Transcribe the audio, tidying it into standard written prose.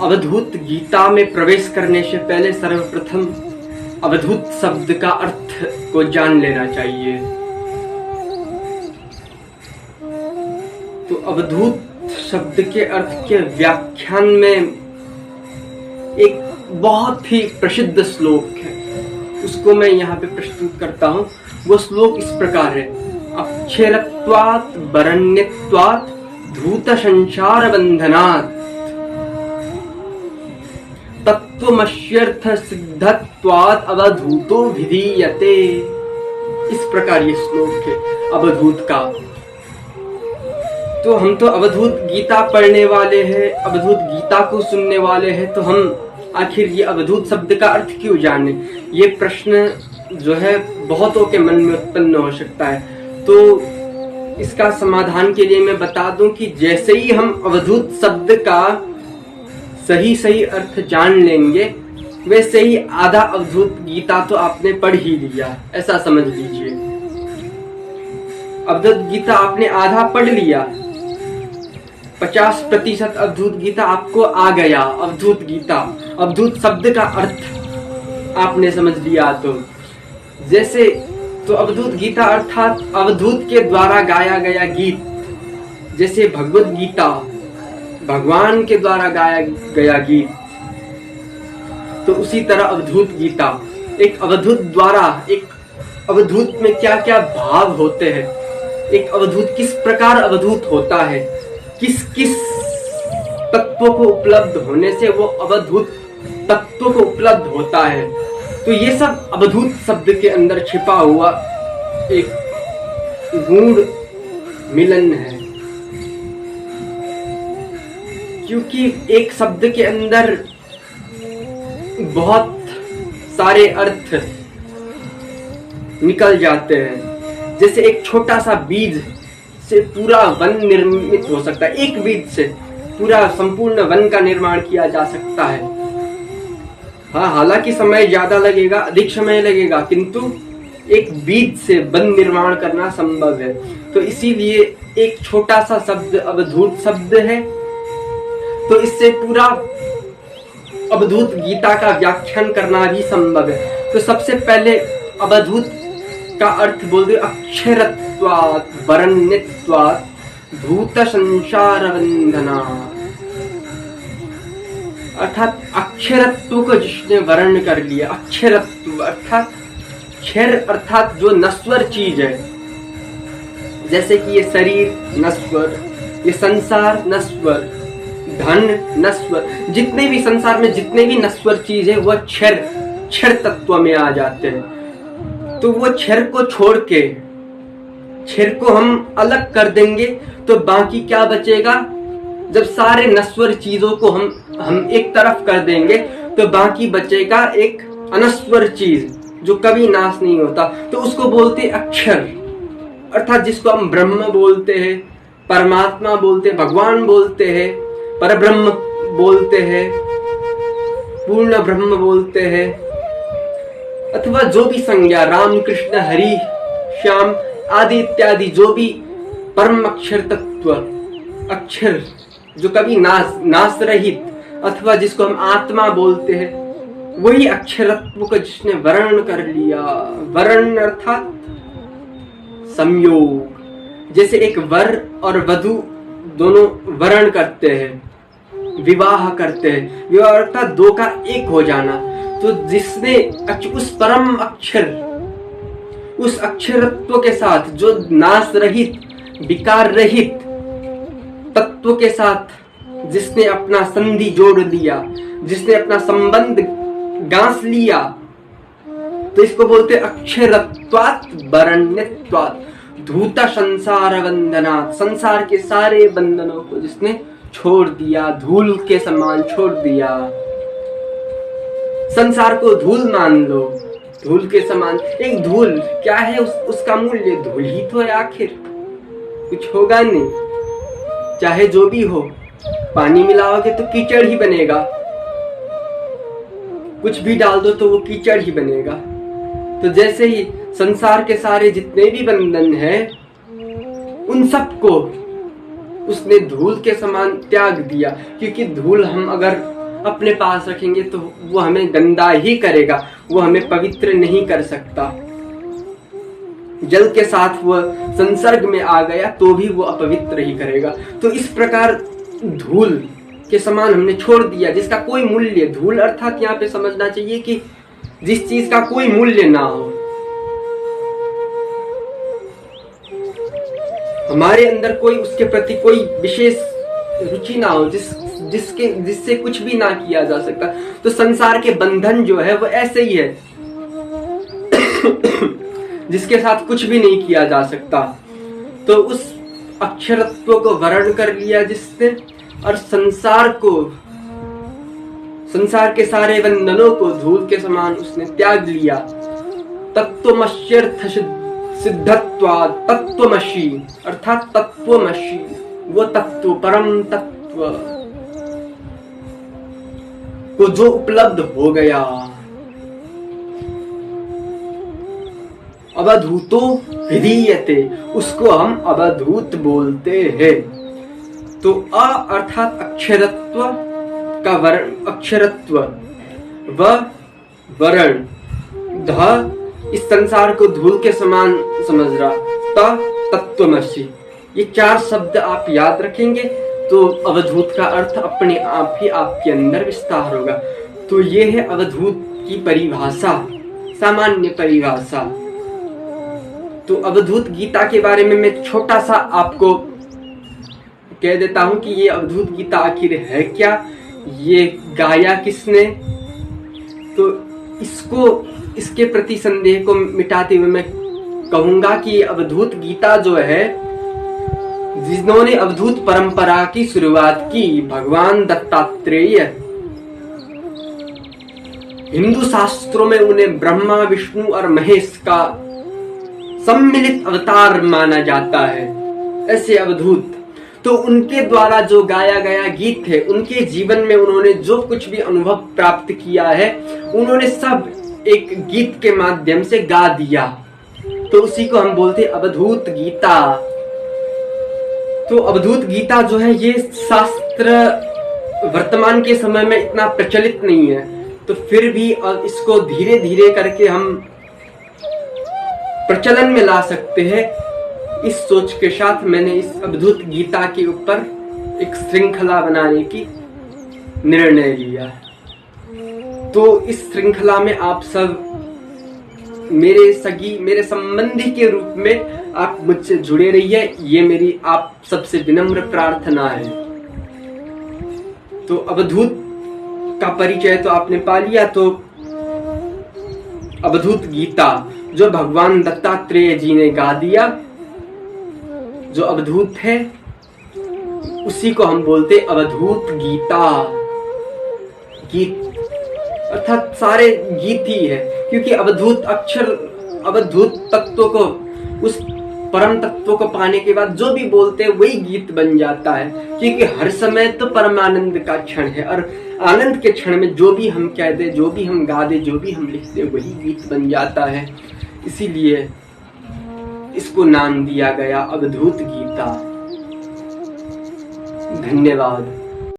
अवधूत गीता में प्रवेश करने से पहले सर्वप्रथम अवधूत शब्द का अर्थ को जान लेना चाहिए। तो अवधूत शब्द के अर्थ के व्याख्यान में एक बहुत ही प्रसिद्ध श्लोक है, उसको मैं यहाँ पे प्रस्तुत करता हूँ। वो श्लोक इस प्रकार है: अक्षरत्वात् वरण्यत्वात् धूत संसार बंधनात् तत्वमस्यर्थ सिद्धत्वात् अवधूतो विधीयते। इस प्रकार ये श्लोक है अवधूत का। तो हम तो अवधूत गीता पढ़ने वाले हैं, अवधूत गीता को सुनने वाले हैं, तो हम आखिर ये अवधूत शब्द का अर्थ क्यों जाने? ये प्रश्न जो है बहुतों के मन में उत्पन्न हो सकता है। तो इसका समाधान के लिए मैं बता दूं कि जैसे ही हम अवधूत शब्द का सही अर्थ जान लेंगे, वैसे ही आधा अवधूत गीता तो आपने पढ़ ही लिया, ऐसा समझ लीजिए। अवधूत गीता आपने आधा पढ़ लिया, 50% अवधूत गीता आपको आ गया। अवधूत गीता, अवधूत शब्द का अर्थ आपने समझ लिया। तो जैसे तो अवधूत गीता अर्थात अवधूत के द्वारा गाया गया गीत, जैसे भगवत गीता भगवान के द्वारा गाया गया गीत, तो उसी तरह अवधूत गीता एक अवधूत द्वारा, एक अवधूत में क्या क्या भाव होते हैं, एक अवधूत किस प्रकार अवधूत होता है, किस किस तत्वों को उपलब्ध होने से वो अवधूत तत्वों को उपलब्ध होता है। तो ये सब अवधूत शब्द के अंदर छिपा हुआ एक गूढ़ मिलन है, क्योंकि एक शब्द के अंदर बहुत सारे अर्थ निकल जाते हैं। जैसे एक छोटा सा बीज से पूरा वन निर्मित हो सकता है, एक बीज से पूरा संपूर्ण वन का निर्माण किया जा सकता है। हाँ, हालांकि समय ज्यादा लगेगा, अधिक समय लगेगा, किंतु एक बीज से वन निर्माण करना संभव है। तो इसीलिए एक छोटा सा शब्द अवधूत शब्द है, तो इससे पूरा अवधूत गीता का व्याख्यान करना भी संभव है। तो सबसे पहले अवधूत का अर्थ बोल दे: अक्षरत्वात् वरण्यत्वात् धूत संसार बंधनात्। अर्थात अक्षरत्व को जिसने वर्ण कर लिया, अक्षरत्व अर्थात क्षर अर्थात जो नश्वर चीज है, जैसे कि ये शरीर नश्वर, ये संसार नश्वर, धन नश्वर, जितने भी संसार में जितने भी नश्वर चीज है वह क्षर तत्व में आ जाते हैं। तो वो क्षर को छोड़ के, क्षर को हम अलग कर देंगे तो बाकी क्या बचेगा? जब सारे नश्वर चीजों को हम एक तरफ कर देंगे तो बाकी बचेगा एक अनश्वर चीज जो कभी नाश नहीं होता। तो उसको बोलते अक्षर, अर्थात जिसको हम ब्रह्म बोलते हैं, परमात्मा बोलते हैं, भगवान बोलते हैं, परब्रह्म बोलते हैं, पूर्ण ब्रह्म बोलते हैं, अथवा जो भी संज्ञा राम कृष्ण हरि श्याम आदि इत्यादि जो भी परम अक्षर तत्व, अक्षर जो कभी नाश रहित, अथवा जिसको हम आत्मा बोलते हैं, वही अक्षरत्व को जिसने वर्ण कर लिया। वर्ण अर्थात संयोग। जैसे एक वर और वधू दोनों वर्ण करते हैं, विवाह करते हैं, विवाह अर्थात दो का एक हो जाना। तो जिसने उस परम अक्षर, उस अक्षरत्व के साथ जो नाश रहित विकार रहित तत्व के साथ जिसने अपना संधि जोड़ लिया, जिसने अपना संबंध गांस लिया, तो इसको बोलते अक्षरत्वात् वरण्यत्वात् धूत संसार बंधनात्। संसार के सारे बंधनों को जिसने छोड़ दिया, धूल के समान छोड़ दिया। संसार को धूल मान लो, धूल के समान। एक धूल क्या है? उसका मूल्य धूल ही तो है, आखिर कुछ होगा नहीं। चाहे जो भी हो, पानी मिलाओगे तो कीचड़ ही बनेगा, कुछ भी डाल दो तो वो कीचड़ ही बनेगा। तो जैसे ही संसार के सारे जितने भी बंधन हैं, उन सबको उसने धूल के समान त्याग दिया। क्योंकि धूल हम अगर अपने पास रखेंगे तो वो हमें गंदा ही करेगा, वो हमें पवित्र नहीं कर सकता। जल के साथ वो संसर्ग में आ गया तो भी वो अपवित्र ही करेगा। तो इस प्रकार धूल के समान हमने छोड़ दिया, जिसका कोई मूल्य, धूल अर्थात यहाँ पे समझना चाहिए कि जिस चीज का कोई मूल्य ना हो, हमारे अंदर कोई उसके प्रति कोई विशेष रुचि ना हो, जिससे कुछ भी ना किया जा सकता। तो संसार के बंधन जो है वो ऐसे ही है जिसके साथ कुछ भी नहीं किया जा सकता। तो उस अक्षरत्व को वर्ण कर लिया जिसने, और संसार के सारे बंधनों को धूल के समान उसने त्याग लिया। तत्वमस्यर्थ सिद्धत्वात् तत्वमसि अर्थात तत्वमसि, वो तत्व, परम तत्व को जो उपलब्ध हो गया। अवधूतो विधीयते, उसको हम अवधूत बोलते हैं। तो अ अर्थात अक्षरत्व का वर्ण, अक्षरत्व, व वर्ण, ध इस संसार को धूल के समान समझ रहा, त तत्वमसि, ये 4 शब्द आप याद रखेंगे तो अवधूत का अर्थ अपने आप ही आपके अंदर विस्तार होगा। तो ये है अवधूत की परिभाषा, सामान्य परिभाषा। तो अवधूत गीता के बारे में मैं छोटा सा आपको कह देता हूं कि ये अवधूत गीता आखिर है क्या, ये गाया किसने। तो इसके प्रति संदेह को मिटाते हुए मैं कहूंगा कि अवधूत गीता जो है, जिन्होंने अवधूत परंपरा की शुरुआत की, भगवान दत्तात्रेय, हिंदू शास्त्रों में उन्हें ब्रह्मा, विष्णु और महेश का सम्मिलित अवतार माना जाता है, ऐसे अवधूत। तो उनके द्वारा जो गाया गया गीत है, उनके जीवन में उन्होंने जो कुछ भी अनुभव प्राप्त किया है, उन्होंने सब एक गीत के माध्यम से गा दिया। तो उसी को हम बोलते हैं अवधूत गीता। तो अवधूत गीता जो है, ये शास्त्र वर्तमान के समय में इतना प्रचलित नहीं है, तो फिर भी इसको धीरे धीरे करके हम प्रचलन में ला सकते हैं। इस सोच के साथ मैंने इस अवधूत गीता के ऊपर एक श्रृंखला बनाने की निर्णय लिया। तो इस श्रृंखला में आप सब मेरे संबंधी के रूप में आप मुझसे जुड़े रहिए, ये मेरी आप सबसे विनम्र प्रार्थना है। तो अवधूत का परिचय तो आपने पा लिया। तो अवधूत गीता जो भगवान दत्तात्रेय जी ने गा दिया, जो अवधूत है, उसी को हम बोलते अवधूत गीता। गीत अर्थात सारे गीत ही है, क्योंकि अवधूत अक्षर, अवधूत तत्व को, उस परम तत्व को पाने के बाद जो भी बोलते हैं वही गीत बन जाता है। क्योंकि हर समय तो परमानंद का क्षण है, और आनंद के क्षण में जो भी हम कह दे, जो भी हम गा दे, जो भी हम लिख दे, वही गीत बन जाता है। इसीलिए इसको नाम दिया गया अवधूत गीता। धन्यवाद।